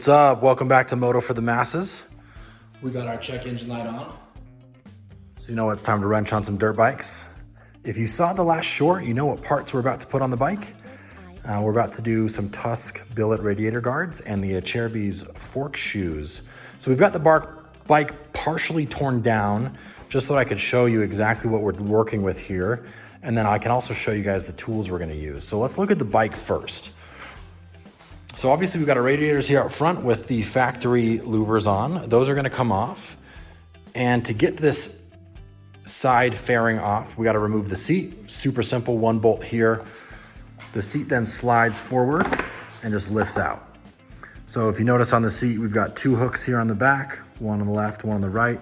What's up? Welcome back to Moto for the Masses. We got our check engine light on, so you know it's time to wrench on some dirt bikes. If you saw the last short, you know what parts we're about to put on the bike. We're about to do some Tusk billet radiator guards and the Achereby's fork shoes. So we've got the bike partially torn down, just so I could show you exactly what we're working with here. And then I can also show you guys the tools we're gonna use. So let's look at the bike first. So obviously we've got our radiators here up front with the factory louvers on. Those are gonna come off. And to get this side fairing off, we gotta remove the seat. Super simple, one bolt here. The seat then slides forward and just lifts out. So if you notice on the seat, we've got two hooks here on the back, one on the left, one on the right.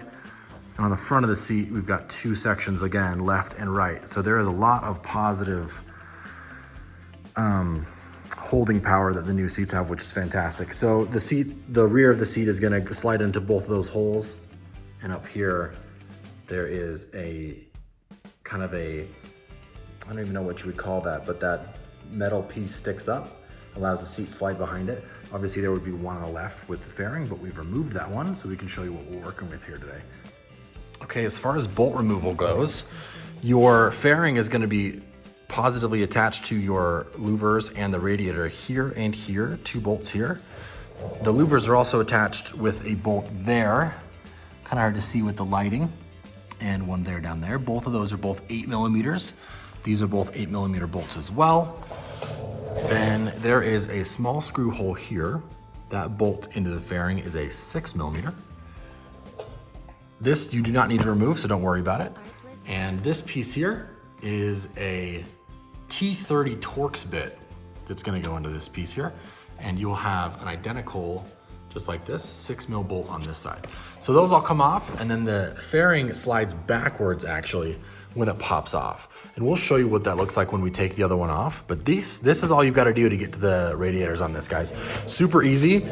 And on the front of the seat, we've got two sections, again, left and right. So there is a lot of positive holding power that the new seats have, which is fantastic. So the rear of the seat is gonna slide into both of those holes. And up here, there is a kind of I don't even know what you would call that, but that metal piece sticks up, allows the seat slide behind it. Obviously there would be one on the left with the fairing, but we've removed that one so we can show you what we're working with here today. Okay, as far as bolt removal goes, your fairing is gonna be positively attached to your louvers and the radiator here and here, two bolts here. The louvers are also attached with a bolt there, kind of hard to see with the lighting, and one there down there. Both of those are both 8mm. These are both 8mm bolts as well. Then there is a small screw hole here. That bolt into the fairing is a 6mm. This you do not need to remove, so don't worry about it. And this piece here is a T30 Torx bit that's gonna go into this piece here. And you'll have an identical, just like this, 6mm bolt on this side. So those all come off, and then the fairing slides backwards actually when it pops off. And we'll show you what that looks like when we take the other one off. But this is all you've got to do to get to the radiators on this, guys. Super easy.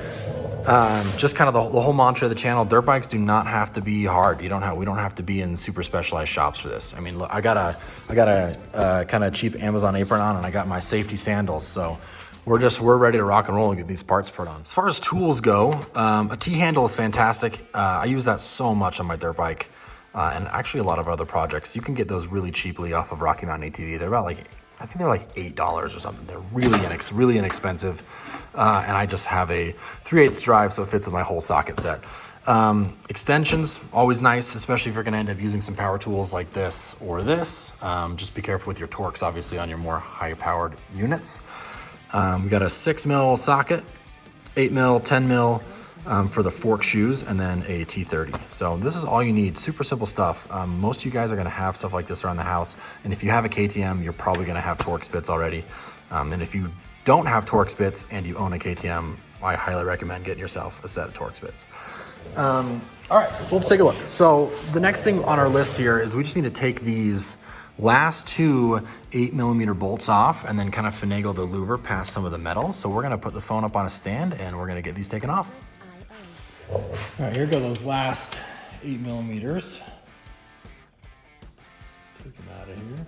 Just kind of the whole mantra of the channel, dirt bikes do not have to be hard. We don't have to be in super specialized shops for this. I mean, look, I got a kind of cheap Amazon apron on, and I got my safety sandals. So we're ready to rock and roll and get these parts put on. As far as tools go, a T-handle is fantastic. I use that so much on my dirt bike. And actually a lot of other projects. You can get those really cheaply off of Rocky Mountain ATV. They're about I think they're like $8 or something. They're really inexpensive. And I just have a 3/8 drive, so it fits with my whole socket set. Extensions, always nice, especially if you're gonna end up using some power tools like this or this. Just be careful with your Torx, obviously, on your more high powered units. We got a 6mm socket, 8mm, 10mm, for the fork shoes, and then a T30. So this is all you need, super simple stuff. Most of you guys are gonna have stuff like this around the house. And if you have a KTM, you're probably gonna have Torx bits already. And if you don't have Torx bits and you own a KTM, I highly recommend getting yourself a set of Torx bits. All right, so let's take a look. So the next thing on our list here is we just need to take these last two 8mm bolts off and then kind of finagle the louver past some of the metal. So we're gonna put the phone up on a stand and we're gonna get these taken off. All right, here go those last 8mm. Take them out of here.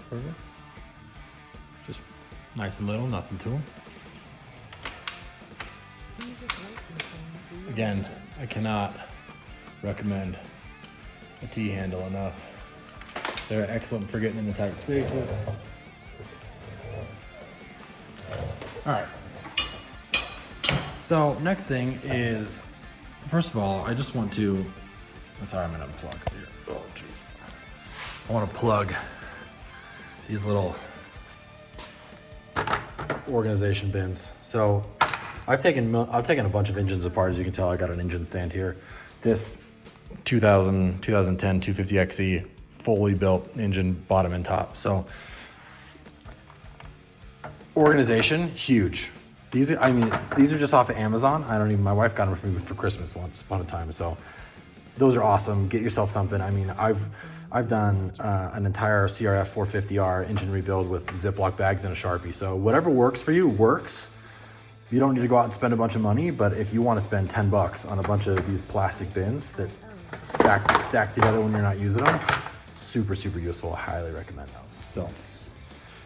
Perfect. Just nice and little, nothing to them. Again, I cannot recommend a T-handle enough. They're excellent for getting in the tight spaces. All right. So next thing is, first of all, I just want to, I'm sorry, I'm gonna unplug here. Oh, jeez. I want to plug these little organization bins. So I've taken a bunch of engines apart. As you can tell, I got an engine stand here. This 2010 250XE fully built engine, bottom and top. So organization, huge. These are just off of Amazon. My wife got them for me for Christmas once upon a time. So those are awesome. Get yourself something. I mean, I've done an entire CRF 450R engine rebuild with Ziploc bags and a Sharpie. So whatever works for you works. You don't need to go out and spend a bunch of money, but if you want to spend 10 bucks on a bunch of these plastic bins that stack together when you're not using them, super useful. I highly recommend those. So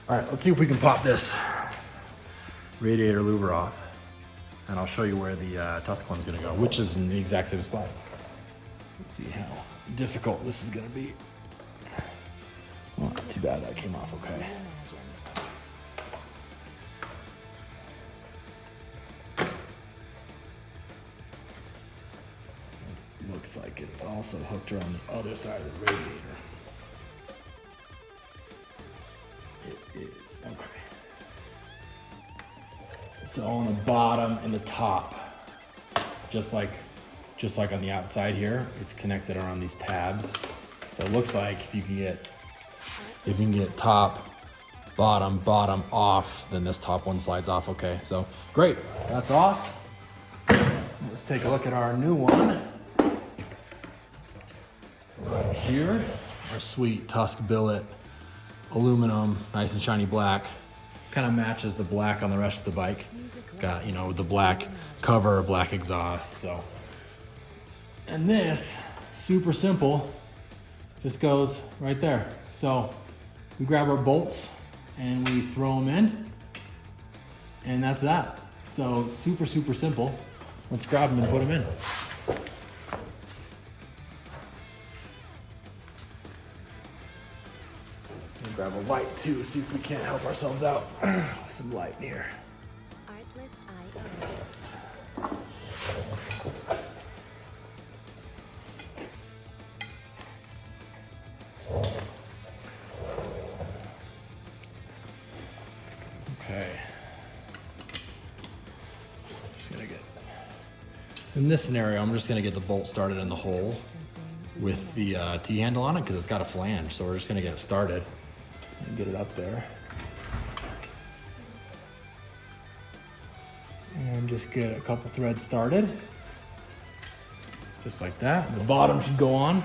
All right, let's see if we can pop this radiator louver off, and I'll show you where the tusk one's gonna go, which is in the exact same spot. Let's see how difficult this is gonna be. Well, not too bad, that came off okay. Looks like it's also hooked around the other side of the radiator. It is, okay. So on the bottom and the top, just like on the outside here, it's connected around these tabs. So it looks like if you can get top, bottom off, then this top one slides off okay. So great, that's off. Let's take a look at our new one. Right here, our sweet Tusk billet, aluminum, nice and shiny black. Kind of matches the black on the rest of the bike. Got, you know, the black cover, black exhaust, so. And this, super simple, just goes right there. So we grab our bolts and we throw them in, and that's that. So super simple. Let's grab them and put them in. We'll grab a light too, see if we can't help ourselves out with some light in here. Okay. In this scenario, I'm just gonna get the bolt started in the hole with the T-handle on it because it's got a flange. So we're just gonna get it started and get it up there. And just get a couple threads started. Just like that. The bottom should go on.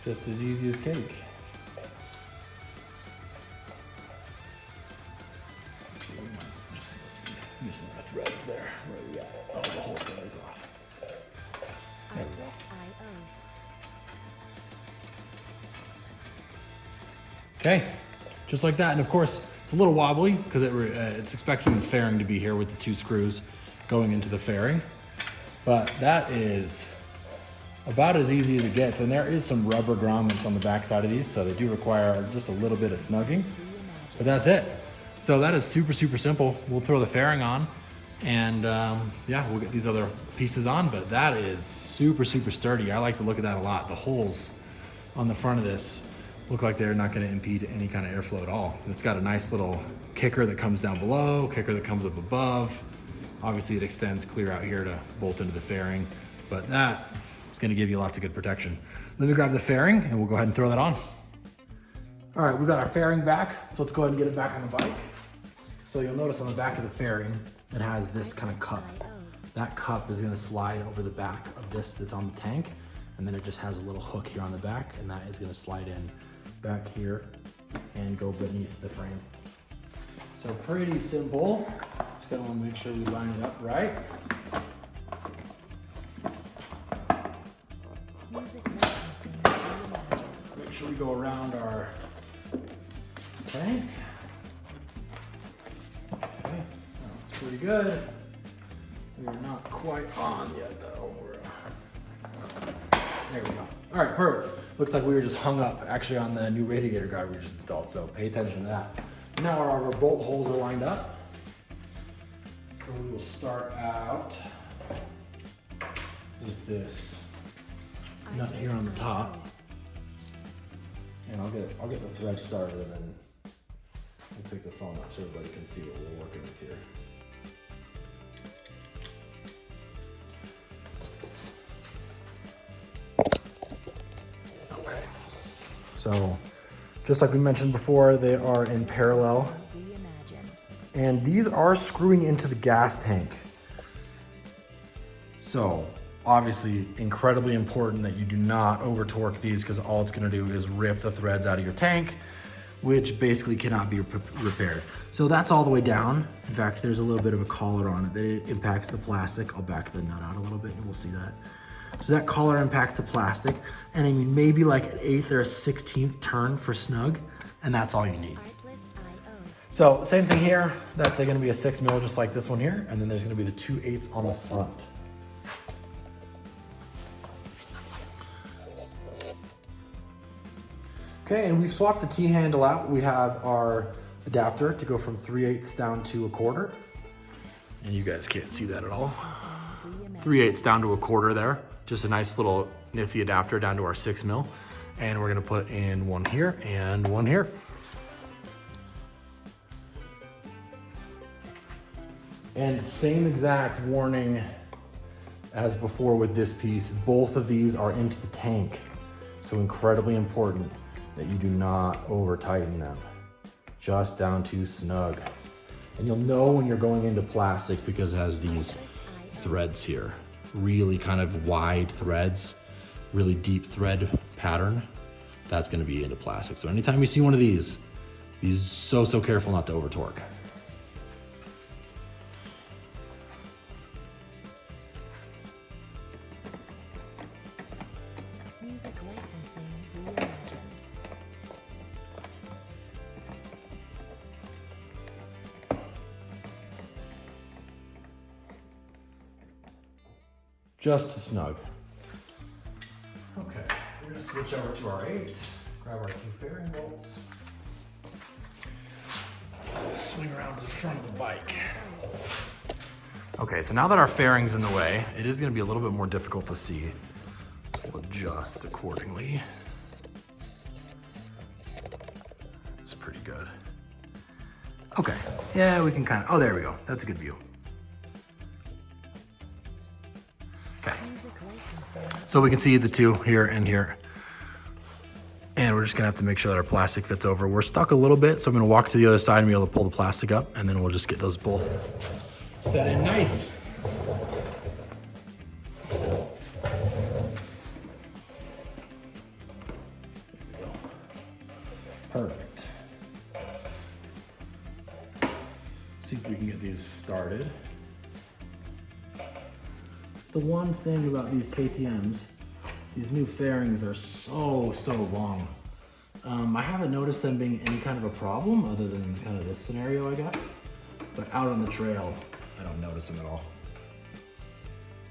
Just as easy as cake. So we might just be missing our threads there. Where are we at? Oh, the whole thing is off. There we go. Okay, just like that. And of course, it's a little wobbly because it's expecting the fairing to be here with the two screws going into the fairing. But that is about as easy as it gets. And there is some rubber grommets on the back side of these, so they do require just a little bit of snugging. But that's it. So that is super simple. We'll throw the fairing on, and yeah, we'll get these other pieces on, but that is super sturdy. I like to look at that a lot. The holes on the front of this look like they're not gonna impede any kind of airflow at all. It's got a nice little kicker that comes down below, kicker that comes up above. Obviously it extends clear out here to bolt into the fairing, but that is gonna give you lots of good protection. Let me grab the fairing and we'll go ahead and throw that on. All right, we got our fairing back, so let's go ahead and get it back on the bike. So you'll notice on the back of the fairing, it has this kind of cup. That cup is gonna slide over the back of this that's on the tank, and then it just has a little hook here on the back, and that is gonna slide in back here and go beneath the frame. So pretty simple. Just gonna wanna make sure we line it up right. Make sure we go around our tank. Okay, that's pretty good. We're not quite on yet though. There we go. All right, perfect. Looks like we were just hung up actually on the new radiator guard we just installed, so pay attention to that. Now our bolt holes are lined up. So we will start out with this nut here on the top. And I'll get the thread started, and then we'll pick the phone up so everybody can see what we're working with here. Okay. So, just like we mentioned before, they are in parallel. And these are screwing into the gas tank. So, obviously incredibly important that you do not over torque these, because all it's gonna do is rip the threads out of your tank, which basically cannot be repaired. So that's all the way down. In fact, there's a little bit of a collar on it that it impacts the plastic. I'll back the nut out a little bit and we'll see that. So that collar impacts the plastic, and I mean maybe like an 1/8 or a 1/16 turn for snug, and that's all you need. So same thing here. That's going to be a 6 mil just like this one here. And then there's going to be the 2/8 on the front. Okay, and we've swapped the T-handle out. We have our adapter to go from 3/8 down to 1/4. And you guys can't see that at all. 3/8 down to 1/4 there. Just a nice little nifty adapter down to our 6 mil. And we're gonna put in one here and one here. And same exact warning as before with this piece. Both of these are into the tank. So incredibly important that you do not over tighten them. Just down to snug. And you'll know when you're going into plastic because it has these threads here. Really kind of wide threads, really deep thread pattern. That's gonna be into plastic. So anytime you see one of these, be so careful not to over torque. Music licensing reimagined. Just to snug. Okay, we're gonna switch over to our 8, grab our 2 fairing bolts. Swing around to the front of the bike. Okay, so now that our fairing's in the way, it is gonna be a little bit more difficult to see. We'll adjust accordingly. It's pretty good. Okay, yeah, we can kind of, oh, there we go. That's a good view. Okay, so we can see the 2 here and here. And we're just gonna have to make sure that our plastic fits over. We're stuck a little bit, so I'm gonna walk to the other side and be able to pull the plastic up, and then we'll just get those both set in nice. Perfect. See if we can get these started. It's the one thing about these KTMs, these new fairings are so long. I haven't noticed them being any kind of a problem other than kind of this scenario, I guess. But out on the trail, I don't notice them at all.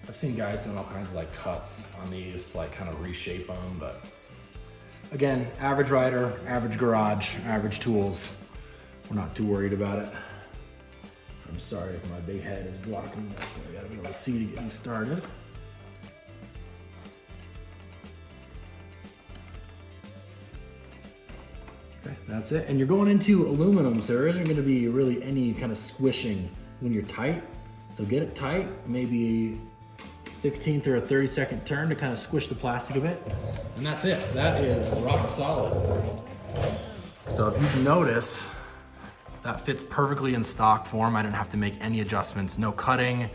I've seen guys doing all kinds of like cuts on these to like kind of reshape them, but again, average rider, average garage, average tools. We're not too worried about it. I'm sorry if my big head is blocking this, but I gotta be able to see to get these started. Okay, that's it. And you're going into aluminum, so there isn't gonna be really any kind of squishing when you're tight. So get it tight, maybe 16th or a 30-second turn to kind of squish the plastic a bit. And that's it. That is rock solid. So if you notice, that fits perfectly in stock form. I didn't have to make any adjustments, no cutting,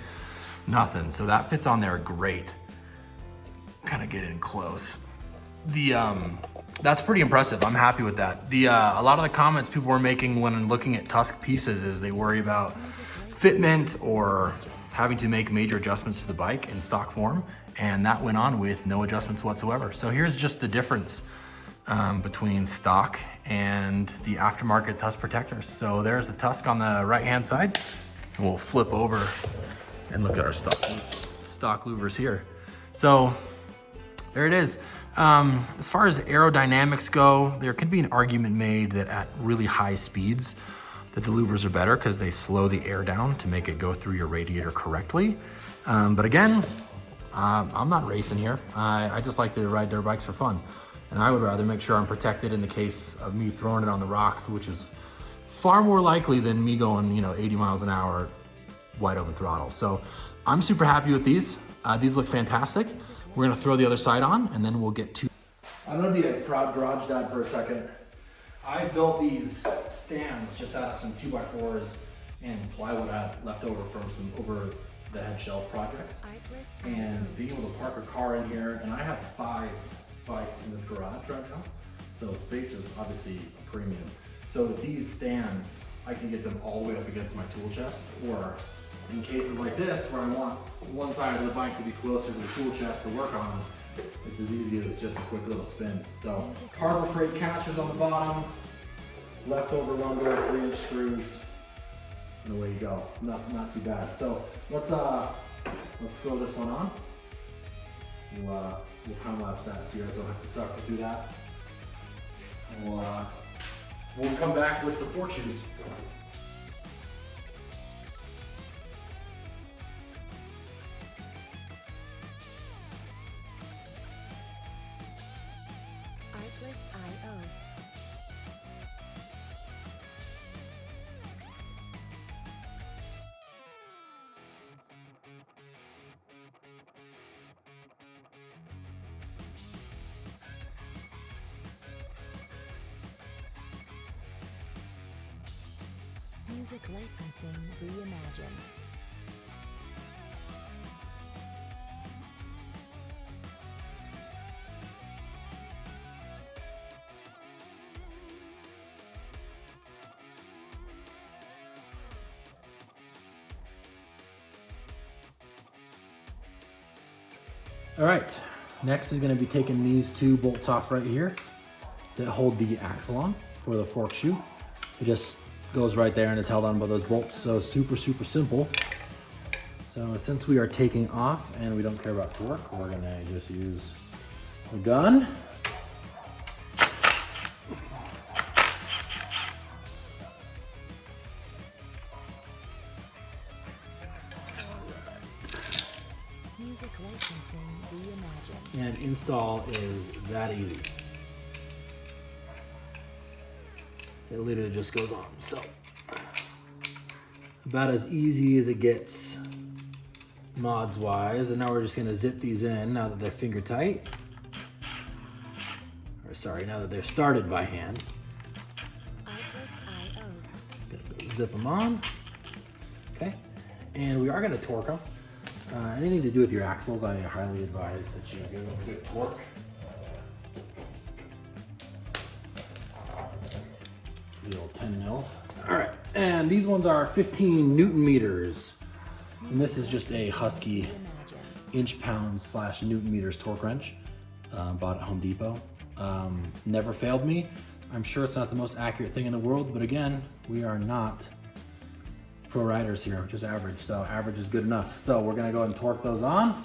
nothing. So that fits on there great. Kind of get in close. That's pretty impressive. I'm happy with that. A lot of the comments people were making when looking at Tusk pieces is they worry about fitment or having to make major adjustments to the bike in stock form, and that went on with no adjustments whatsoever. So here's just the difference between stock and the aftermarket Tusk protectors. So there's the Tusk on the right-hand side, and we'll flip over and look at our stock louvers here. So there it is. As far as aerodynamics go, there could be an argument made that at really high speeds, that the louvers are better because they slow the air down to make it go through your radiator correctly. But again, I'm not racing here. I just like to ride dirt bikes for fun. And I would rather make sure I'm protected in the case of me throwing it on the rocks, which is far more likely than me going, 80 miles an hour, wide open throttle. So I'm super happy with these. These look fantastic. We're gonna throw the other side on and then we'll get to. I'm gonna be a proud garage dad for a second. I built these stands just out of some 2x4s and plywood I had left over from some over the head shelf projects. And being able to park a car in here, and I have 5 bikes in this garage right now. So space is obviously a premium. So with these stands, I can get them all the way up against my tool chest, or in cases like this where I want one side of the bike to be closer to the tool chest to work on, it's as easy as just a quick little spin. So Harbor Freight casters on the bottom, leftover lumber, 3-inch screws, and away you go. Not too bad. So let's throw this one on. We'll time lapse that so you guys don't have to suffer through that. And we'll come back with the fork shoes. Artlist.io. Music licensing reimagined. All right, next is gonna be taking these 2 bolts off right here that hold the axle on for the fork shoe. It just goes right there and is held on by those bolts. So super simple. So since we are taking off and we don't care about torque, we're gonna just use a gun. Music licensing reimagined. And install is that easy. It literally just goes on. So about as easy as it gets mods wise. And now we're just gonna zip these in now that they're finger tight. Or sorry, now that they're started by hand. Artlist.io. Gonna go zip them on. Okay. And we are gonna torque them. Anything to do with your axles, I highly advise that you give them a good torque. The old 10 mil. All right, and these ones are 15 Newton meters. And this is just a Husky inch-pounds / Newton meters torque wrench. Bought at Home Depot. Never failed me. I'm sure it's not the most accurate thing in the world, but again, we are not pro riders here, just average. So average is good enough. So we're gonna go ahead and torque those on.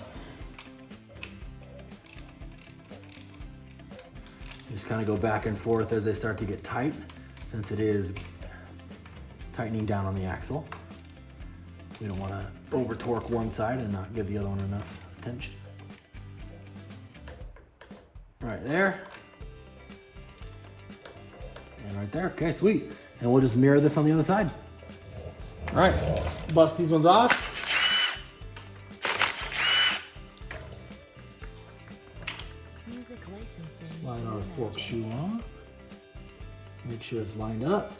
Just kind of go back and forth as they start to get tight, since it is tightening down on the axle. We don't want to over torque one side and not give the other one enough attention. Right there. And right there. Okay, sweet. And we'll just mirror this on the other side. All right, bust these ones off. Music licensing. Slide our fork shoe on. Make sure it's lined up.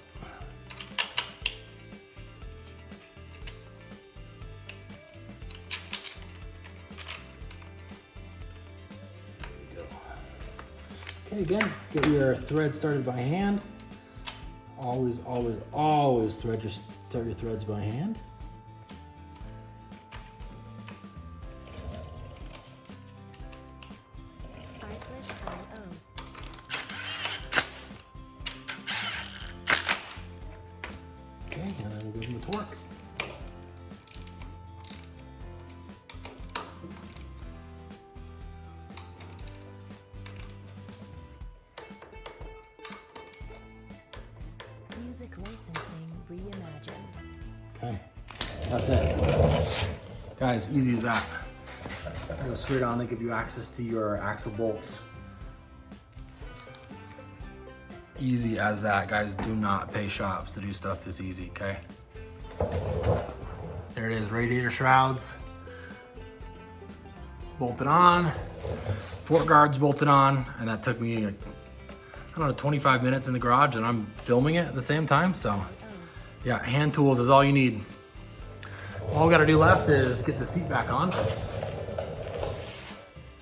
There we go. Okay, again, get your thread started by hand. Always start your threads by hand. Artlist.io. Okay, and then we'll give them a torque. Music licensing reimagined. Okay, that's it. Guys, easy as that. Go straight on, they give you access to your axle bolts. Easy as that, guys. Do not pay shops to do stuff this easy, okay? There it is, radiator shrouds. Bolted on, fork guards bolted on, and that took me, I don't know, 25 minutes in the garage, and I'm filming it at the same time, so yeah, hand tools is all you need. All we gotta do left is get the seat back on,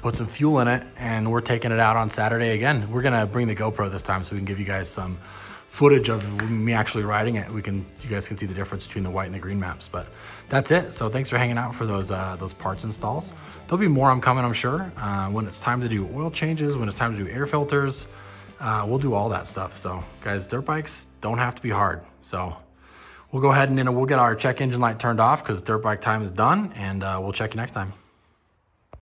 put some fuel in it, and we're taking it out on Saturday again. We're gonna bring the GoPro this time so we can give you guys some footage of me actually riding it. You guys can see the difference between the white and the green maps, but that's it. So thanks for hanging out for those parts installs. There'll be more coming, I'm sure. When it's time to do oil changes, when it's time to do air filters, We'll do all that stuff. So guys, dirt bikes don't have to be hard. So we'll go ahead and we'll get our check engine light turned off because dirt bike time is done, and we'll check you next time.